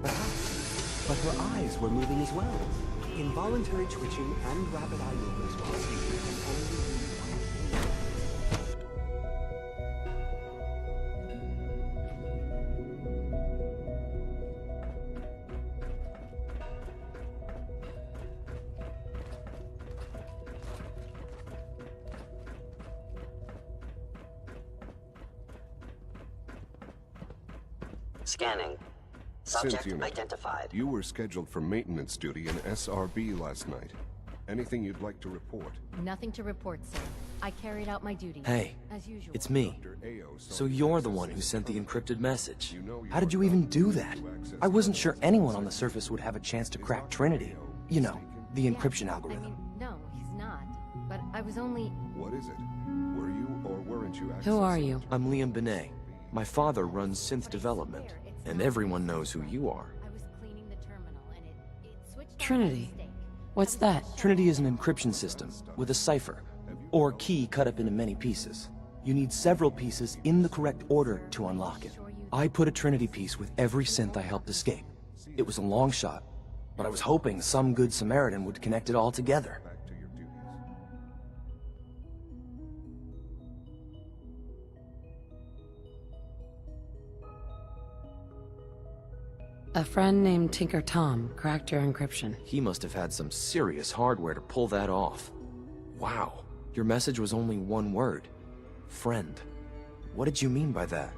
Perhaps. But her eyes were moving as well. Involuntary twitching and rapid eye movements while sleeping can only mean one thing. Scanning. Subject Cynthia, identified. you were scheduled for maintenance duty in SRB last night. Anything you'd like to report? Nothing to report, sir. I carried out my duties. Hey, as usual. it's me. Dr. Ayo saw So the you're the access one who sent the system. encrypted message. You know How did you even do that? I wasn't sure anyone on the surface would have a chance to crack Trinity. You know, the encryption I algorithm. mean, no, he's not. But I was only... What is it? Were you or weren't you accessing? Who are you? I'm Liam Benet. My father runs synth development, and everyone knows who you are. I was cleaning the terminal and it switched on by Trinity. mistake. What's that? Trinity is an encryption system with a cipher, or key cut up into many pieces. You need several pieces in the correct order to unlock it. I put a Trinity piece with every synth I helped escape. It was a long shot, but I was hoping some good Samaritan would connect it all together. Back to your duties. A friend named Tinker Tom cracked your encryption. He must have had some serious hardware to pull that off. Wow, your message was only one word. Friend. What did you mean by that?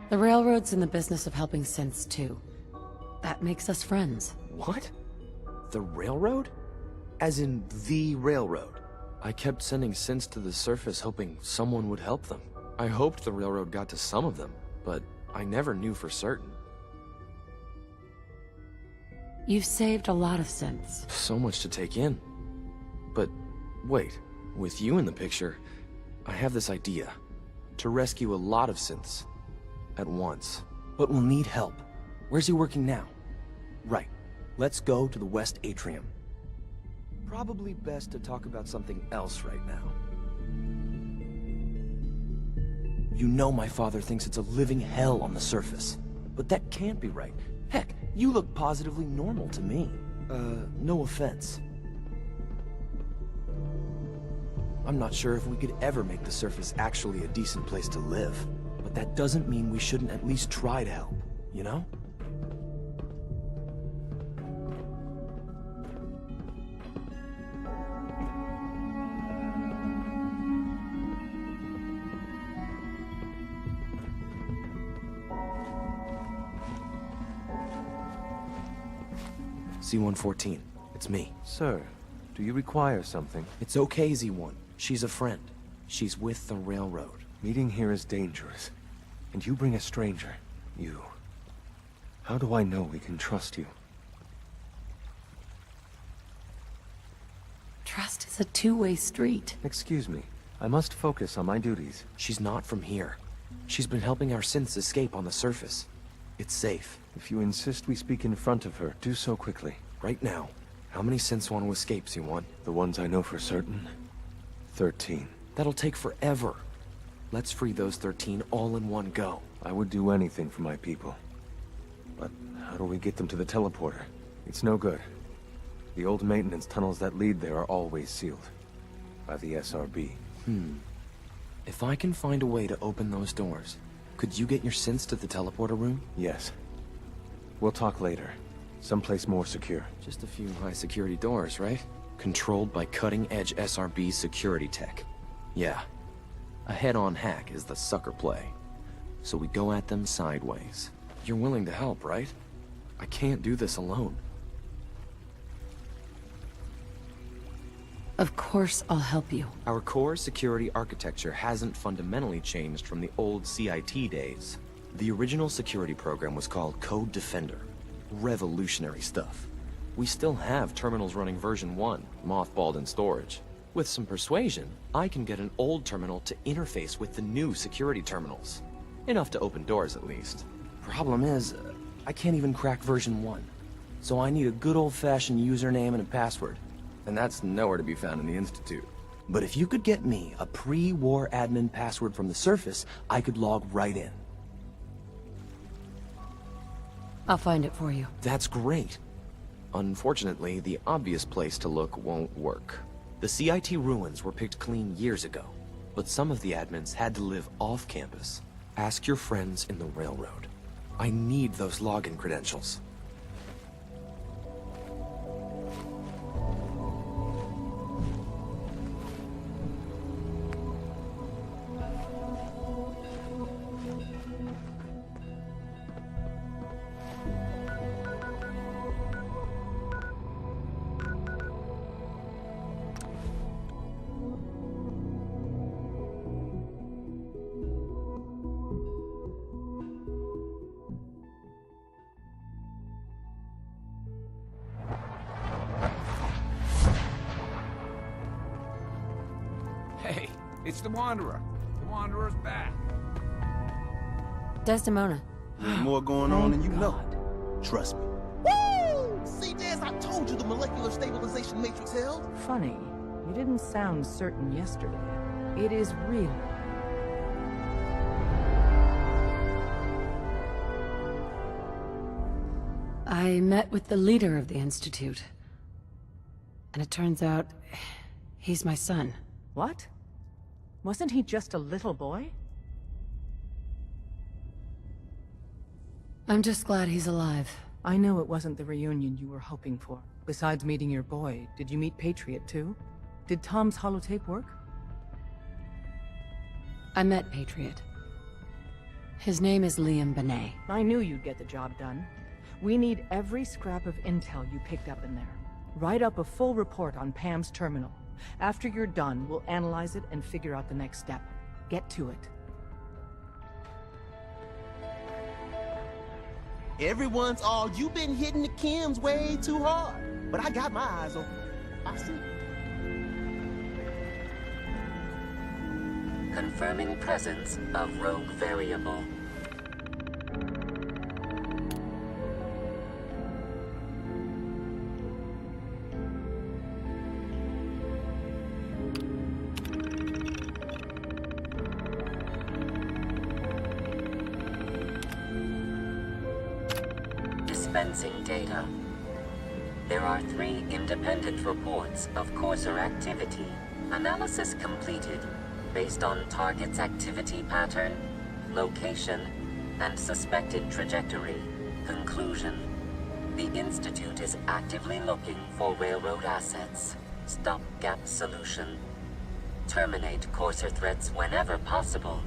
The Railroad's in the business of helping synths too. That makes us friends. What? The railroad? As in the railroad? I kept sending synths to the surface hoping someone would help them. I hoped the railroad got to some of them, but I never knew for certain. You've saved a lot of synths. So much to take in. But wait, with you in the picture, I have this idea. To rescue a lot of synths. At once. But we'll need help. Where's he working now? Right. Let's go to the West Atrium. Probably best to talk about something else right now. You know my father thinks it's a living hell on the surface. But that can't be right. Heck, you look positively normal to me. No offense. I'm not sure if we could ever make the surface actually a decent place to live. But that doesn't mean we shouldn't at least try to help, you know? C-114, it's me. Sir, do you require something? It's okay, Z-1. She's a friend. She's with the railroad. Meeting here is dangerous. And you bring a stranger. You. How do I know we can trust you? Trust is a two-way street. Excuse me. I must focus on my duties. She's not from here. She's been helping our synths escape on the surface. It's safe. If you insist we speak in front of her, do so quickly. Right now, how many synths want to escape, C1? The ones I know for certain? 13. That'll take forever. Let's free those 13 all in one go. I would do anything for my people. But how do we get them to the teleporter? It's no good. The old maintenance tunnels that lead there are always sealed. By the SRB. If I can find a way to open those doors, could you get your synths to the teleporter room? Yes. We'll talk later. Someplace more secure. Just a few high-security doors, right? Controlled by cutting-edge SRB security tech. Yeah. A head-on hack is the sucker play. So we go at them sideways. You're willing to help, right? I can't do this alone. Of course I'll help you. Our core security architecture hasn't fundamentally changed from the old CIT days. The original security program was called Code Defender. Revolutionary stuff. We still have terminals running version 1, mothballed in storage. With some persuasion, I can get an old terminal to interface with the new security terminals. Enough to open doors, at least. Problem is, I can't even crack version 1. So I need a good old-fashioned username and a password. And that's nowhere to be found in the Institute. But if you could get me a pre-war admin password from the surface, I could log right in. I'll find it for you. That's great. Unfortunately, the obvious place to look won't work. The CIT ruins were picked clean years ago, but some of the admins had to live off campus. Ask your friends in the railroad. I need those login credentials. Hey, it's the Wanderer. The Wanderer's back. Desdemona. There's more going on than you know. Trust me. Woo! See, Jazz, I told you the molecular stabilization matrix held. Funny, you didn't sound certain yesterday. It is real. I met with the leader of the Institute. And it turns out, he's my son. What? Wasn't he just a little boy? I'm just glad he's alive. I know it wasn't the reunion you were hoping for. Besides meeting your boy, did you meet Patriot too? Did Tom's holotape work? I met Patriot. His name is Liam Benet. I knew you'd get the job done. We need every scrap of intel you picked up in there. Write up a full report on Pam's terminal. After you're done, we'll analyze it and figure out the next step. Get to it. Everyone's all, you've been hitting the chems way too hard. But I got my eyes open. I see. Confirming presence of rogue variable. Dispensing data. There are 3 independent reports of Courser activity. Analysis completed based on target's activity pattern, location, and suspected trajectory. Conclusion. The Institute is actively looking for railroad assets. Stopgap solution. Terminate Courser threats whenever possible.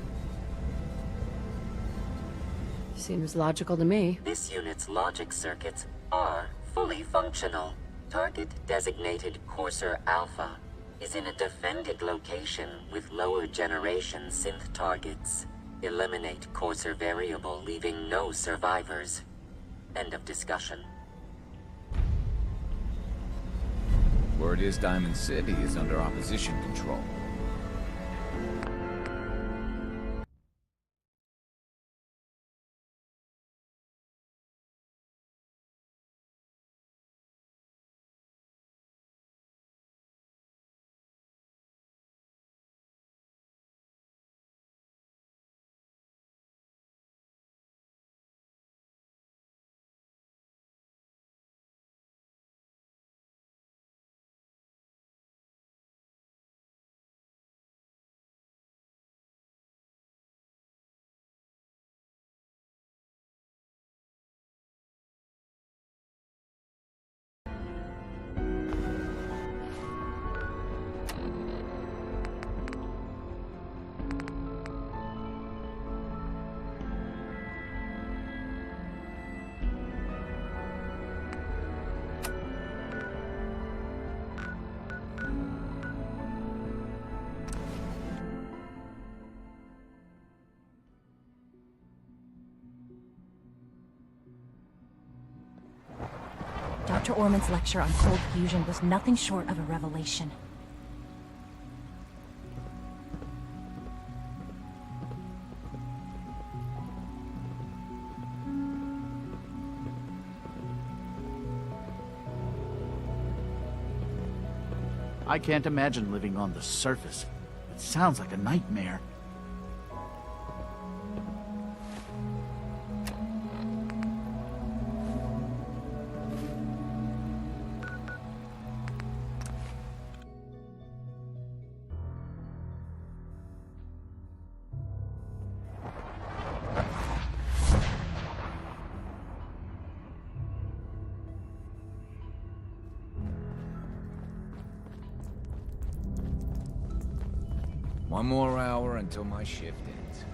Seems logical to me. This unit's logic circuits are fully functional. Target designated Courser Alpha is in a defended location with lower generation synth targets. Eliminate Courser variable, leaving no survivors. End of discussion. Word is Diamond City is under opposition control. Dr. Orman's lecture on cold fusion was nothing short of a revelation. I can't imagine living on the surface. It sounds like a nightmare. One more hour until my shift ends.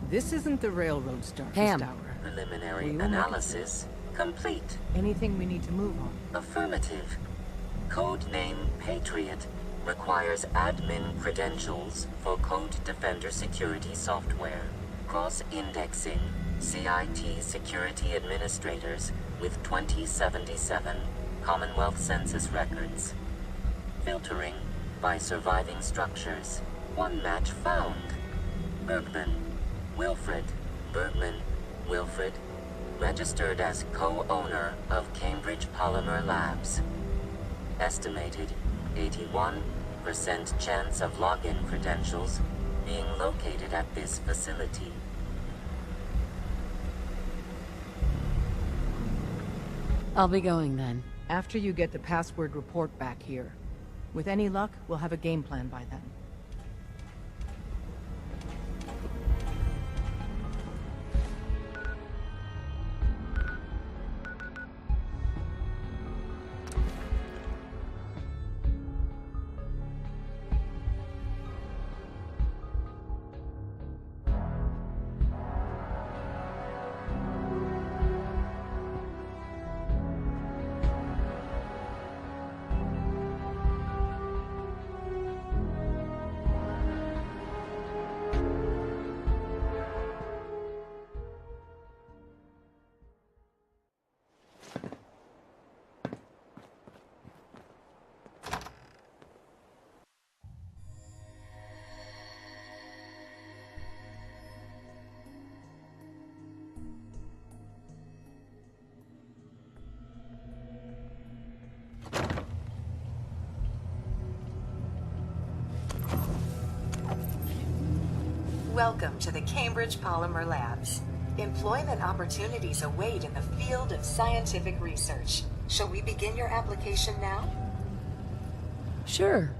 This isn't the railroad's darkest Pam. hour. Preliminary We will make it analysis complete. Anything we need to move on? Affirmative. Codename Patriot requires admin credentials for Code Defender security software. Cross-indexing CIT security administrators with 2077 Commonwealth Census records. Filtering by surviving structures. One match found. Bergman. Wilfred. Bergman. Wilfred. Registered as co-owner of Cambridge Polymer Labs. Estimated 81% chance of login credentials being located at this facility. I'll be going then. After you get the password report back here. With any luck, we'll have a game plan by then. Welcome to the Cambridge Polymer Labs. Employment opportunities await in the field of scientific research. Shall we begin your application now? Sure.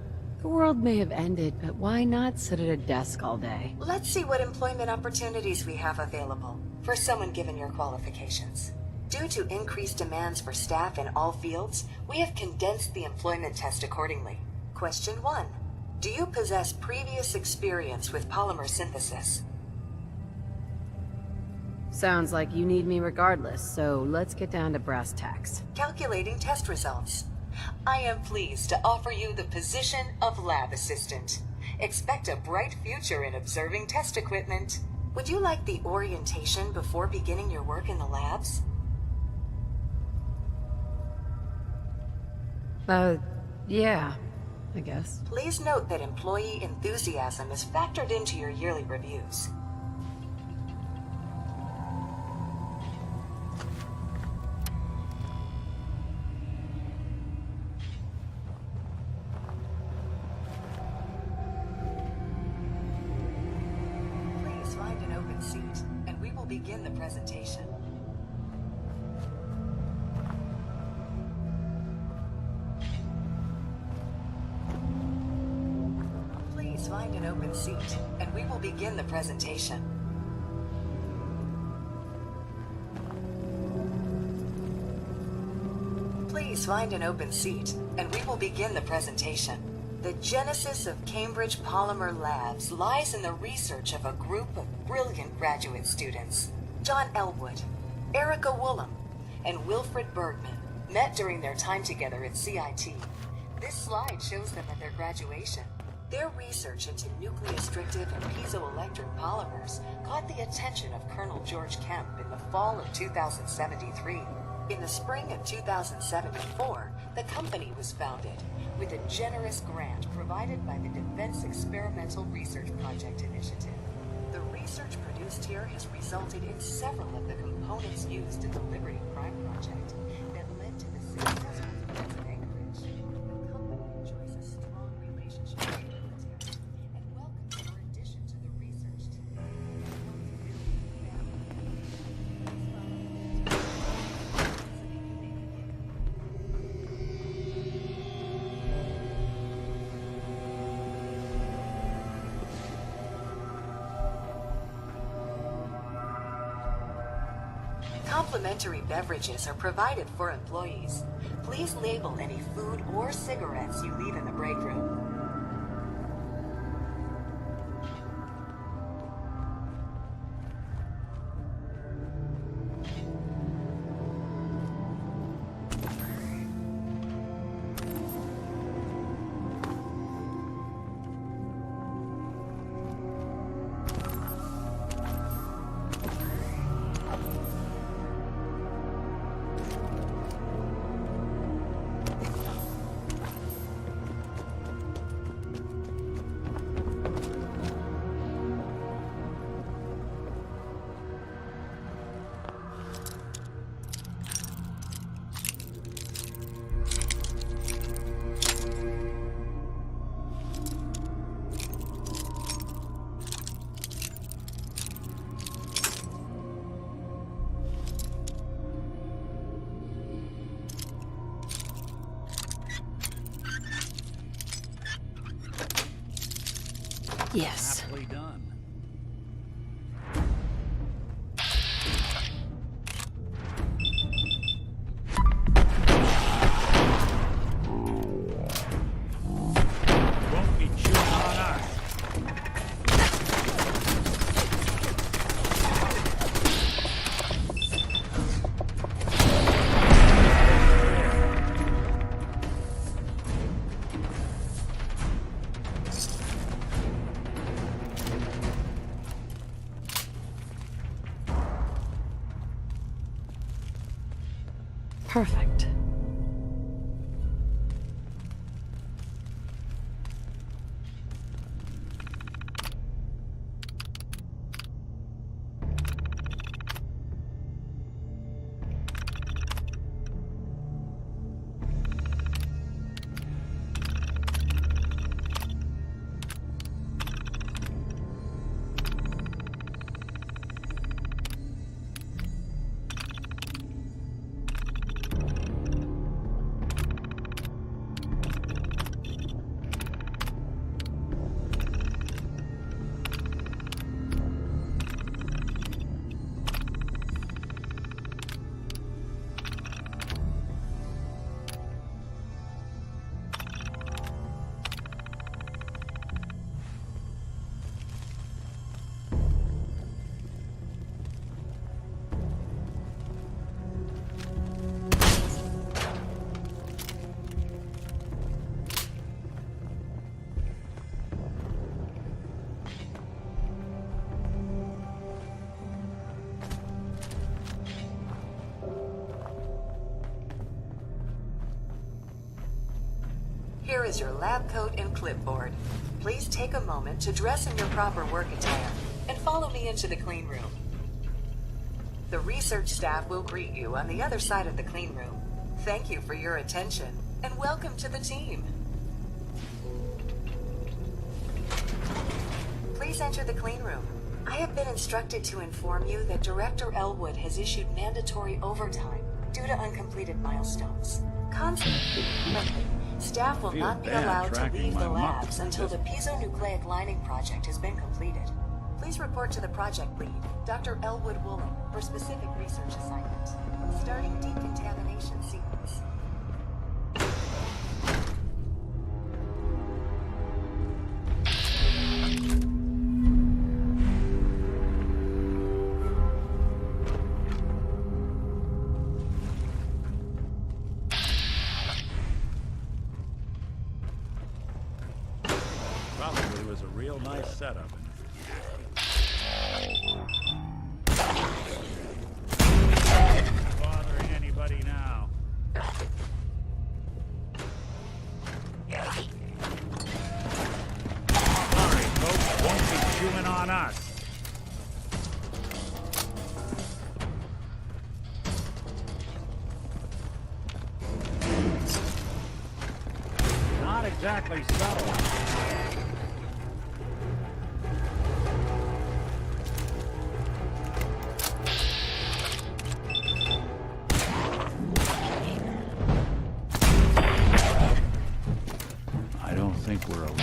The world may have ended, but why not sit at a desk all day? Let's see what employment opportunities we have available for someone given your qualifications. Due to increased demands for staff in all fields, we have condensed the employment test accordingly. Question 1. Do you possess previous experience with polymer synthesis? Sounds like you need me regardless, so let's get down to brass tacks. Calculating test results. I am pleased to offer you the position of lab assistant. Expect a bright future in observing test equipment. Would you like the orientation before beginning your work in the labs? Yeah, I guess. Please note that employee enthusiasm is factored into your yearly reviews. Please find an open seat, and we will begin the presentation. Please find an open seat, and we will begin the presentation. Please find an open seat, and we will begin the presentation. The genesis of Cambridge Polymer Labs lies in the research of a group of brilliant graduate students. John Elwood, Erica Woolham, and Wilfred Bergman met during their time together at CIT. This slide shows them at their graduation. Their research into nucleostrictive and piezoelectric polymers caught the attention of Colonel George Kemp in the fall of 2073. In the spring of 2074, the company was founded with a generous grant provided by the Defense Experimental Research Project Initiative. The research produced here has resulted in several of the components used in the Liberty Prime project that led to the successful defense of Anchorage. Complimentary beverages are provided for employees. Please label any food or cigarettes you leave in the break room. Yes. Aptly done. Won't be chewing on us. Perfect. Here is your lab coat and clipboard. Please take a moment to dress in your proper work attire and follow me into the clean room. The research staff will greet you on the other side of the clean room. Thank you for your attention and welcome to the team. Please enter the clean room. I have been instructed to inform you that Director Elwood has issued mandatory overtime due to uncompleted milestones. Consequently, staff will not be allowed to leave the labs until the piezonucleic lining project has been completed. Please report to the project lead, Dr. Elwood Woolen, for specific research assignment. Starting decontamination sequence. Probably was a real nice setup. Bothering anybody now? Sorry, folks, won't be chewing on us. Not exactly subtle. I don't think we're alone.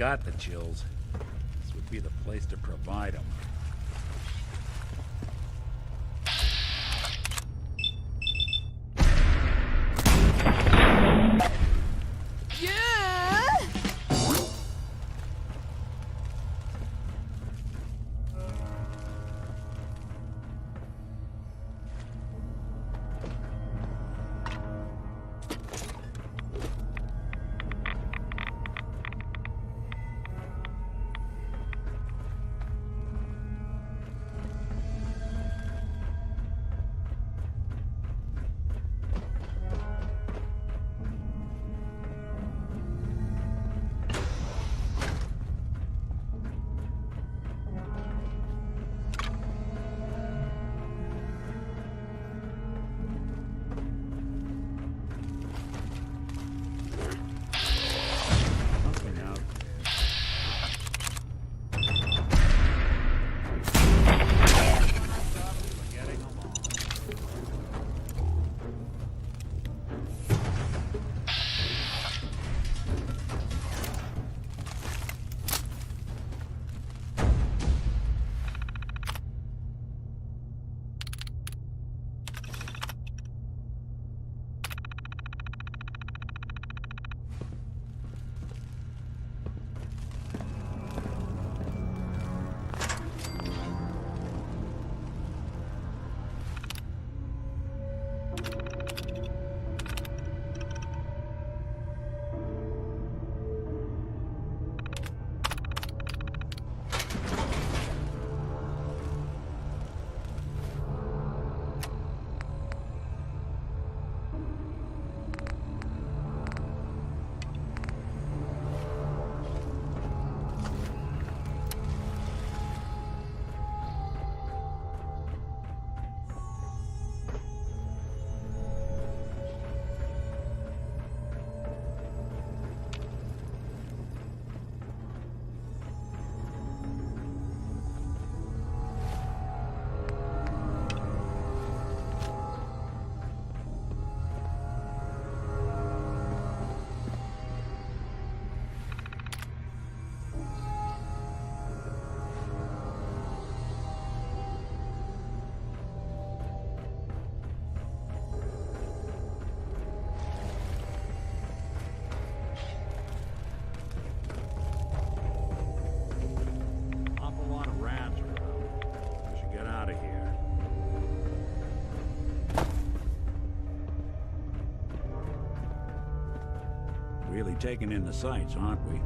got the chills, this would be the place to provide them. Really taking in the sights, aren't we?